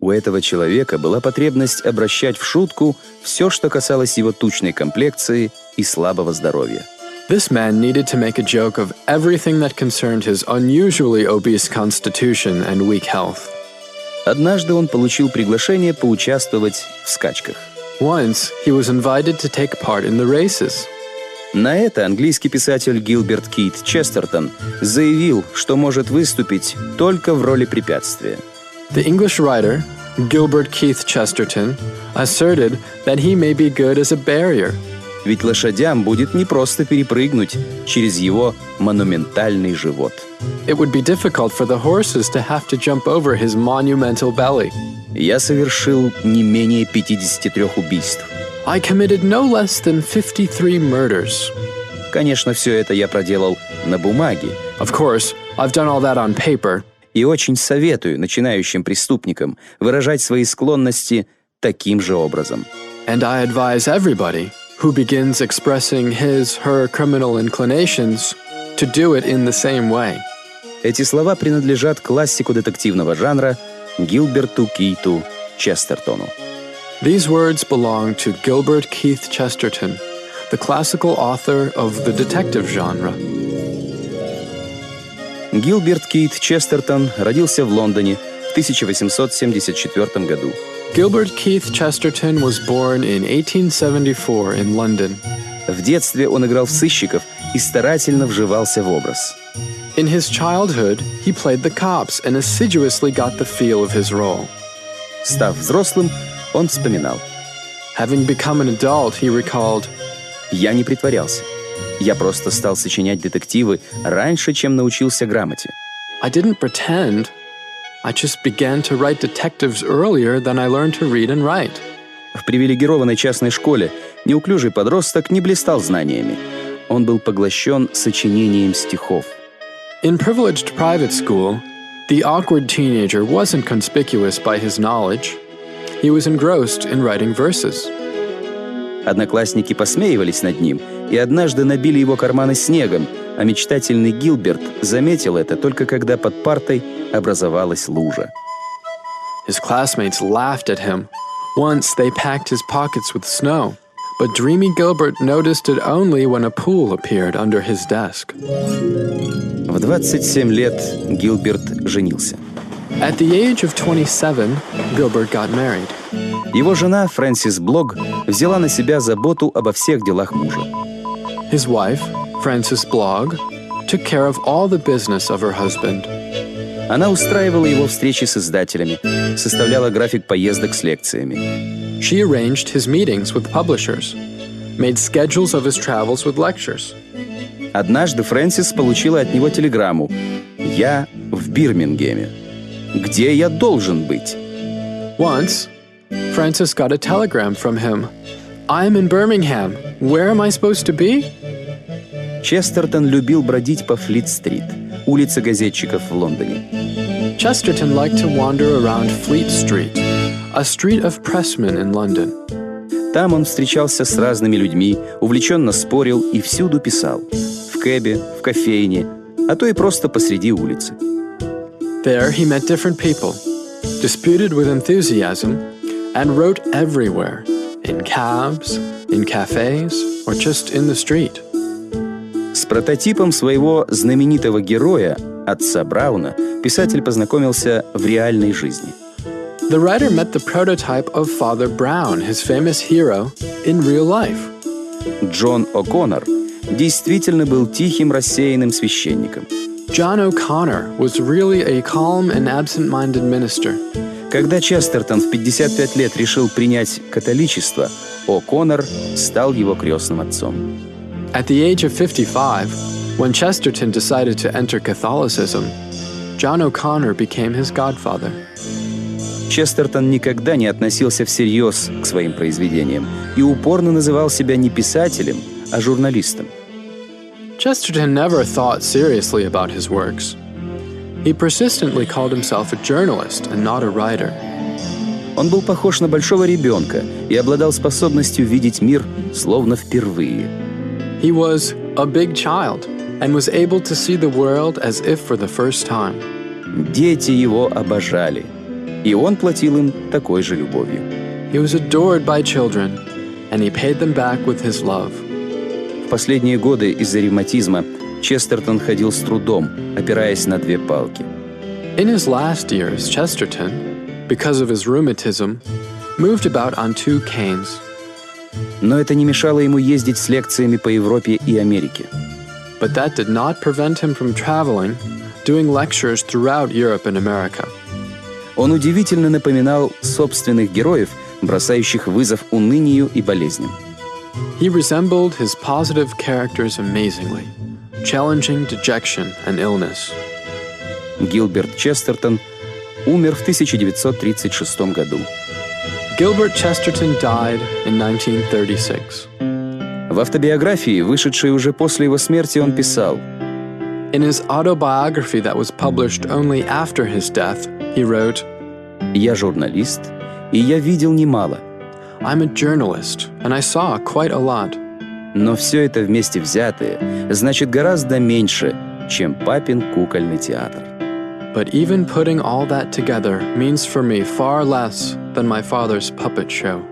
У этого человека была потребность обращать в шутку все, что касалось его тучной комплекции и слабого здоровья. This man needed to make a joke of everything that concerned his unusually obese constitution and weak health. Однажды он получил приглашение поучаствовать в скачках. Once, he was invited to take part in the races. На это английский писатель Гилберт Кит Честертон заявил, что может выступить только в роли препятствия. The English writer, Gilbert Chesterton, asserted that he may be good as a barrier. Ведь лошадям будет непросто перепрыгнуть через его монументальный живот. It would be difficult for the horses to have to jump over his monumental belly. Я совершил не менее 53 убийств. I committed no less than 53 murders. Конечно, все это я проделал на бумаге. Of course, I've done all that on paper. И очень советую начинающим преступникам выражать свои склонности таким же образом. And I advise everybody who begins expressing her criminal inclinations to do it in the same way. Эти слова принадлежат классику детективного жанра Гилберту Киту Честертону. These words belong to Gilbert Keith Chesterton, the classical author of the detective genre. Гилберт Кит Честертон родился в Лондоне в 1874 году. Gilbert Keith Chesterton was born in 1874 in London. В детстве он играл в сыщиков и старательно вживался в образ. In his childhood, he played the cops and assiduously got the feel of his role. Став взрослым, он вспоминал. Having become an adult, he recalled, «Я не притворялся. Я просто стал сочинять детективы раньше, чем научился грамоте». I didn't pretend. I just began to write detectives earlier than I learned to read and write. В привилегированной частной школе неуклюжий подросток не блистал знаниями. Он был поглощен сочинением стихов. In privileged private school, the awkward teenager wasn't conspicuous by his knowledge. He was engrossed in writing verses. Одноклассники посмеивались над ним и однажды набили его карманы снегом, а мечтательный Гилберт заметил это только когда под партой образовалась лужа. His classmates laughed at him. Once they packed his pockets with snow, but dreamy Gilbert noticed it only when a pool appeared under his desk. В 27 лет Гилберт женился. At the age of 27, Gilbert got married. Его жена Фрэнсис Блогг взяла на себя заботу обо всех делах мужа. His wife, Frances Blogg, took care of all the business of her husband. Она устраивала его встречи с издателями, составляла график поездок с лекциями. She arranged his meetings with publishers, made schedules of his travels with lectures. Однажды Фрэнсис получила от него телеграмму: «Я в Бирмингеме. Где я должен быть?» Once, Frances got a telegram from him. I'm in Birmingham. Where am I supposed to be? Честертон любил бродить по Флит-стрит, улице газетчиков в Лондоне. Chesterton liked to wander around Fleet Street, a street of pressmen in London. Там он встречался с разными людьми, увлеченно спорил и всюду писал. В кэбе, в кофейне, а то и просто посреди улицы. There he met different people, disputed with enthusiasm, and wrote everywhere, in cabs, in cafes, or just in the street. С прототипом своего знаменитого героя, отца Брауна, писатель познакомился в реальной жизни. The writer met the prototype of Father Brown, his famous hero, in real life. Джон О'Коннор действительно был тихим, рассеянным священником. John O'Connor was really a calm and absent-minded minister. Когда Честертон в 55 лет решил принять католичество, О'Коннор стал его крестным отцом. At the age of 55, when Chesterton decided to enter Catholicism, John O'Connor became his godfather. Честертон никогда не относился всерьез к своим произведениям и упорно называл себя не писателем, а журналистом. Chesterton never thought seriously about his works. He persistently called himself a journalist and not a writer. Он был похож на большого ребенка и обладал способностью видеть мир словно впервые. He was a big child and was able to see the world as if for the first time. Дети его обожали. И он платил им такой же любовью. He was adored by children, and he paid them back with his love. В последние годы из-за ревматизма Честертон ходил с трудом, опираясь на две палки. In his last years, Chesterton, because of his rheumatism, moved about on 2 canes. Но это не мешало ему ездить с лекциями по Европе и Америке. But that did not prevent him from traveling, doing lectures throughout Europe and America. Он удивительно напоминал собственных героев, бросающих вызов унынию и болезням. He resembled his positive characters amazingly, challenging dejection and illness. Гилберт Честертон умер в 1936 году. Gilbert Chesterton died in 1936. В автобиографии, вышедшей уже после его смерти, он писал: In his autobiography that was published only after his death, he wrote, «Я журналист, и я видел немало, I'm a journalist, and I saw quite a lot. но все это вместе взятое значит гораздо меньше, чем папин кукольный театр». But even putting all that together means for me far less than my father's puppet show.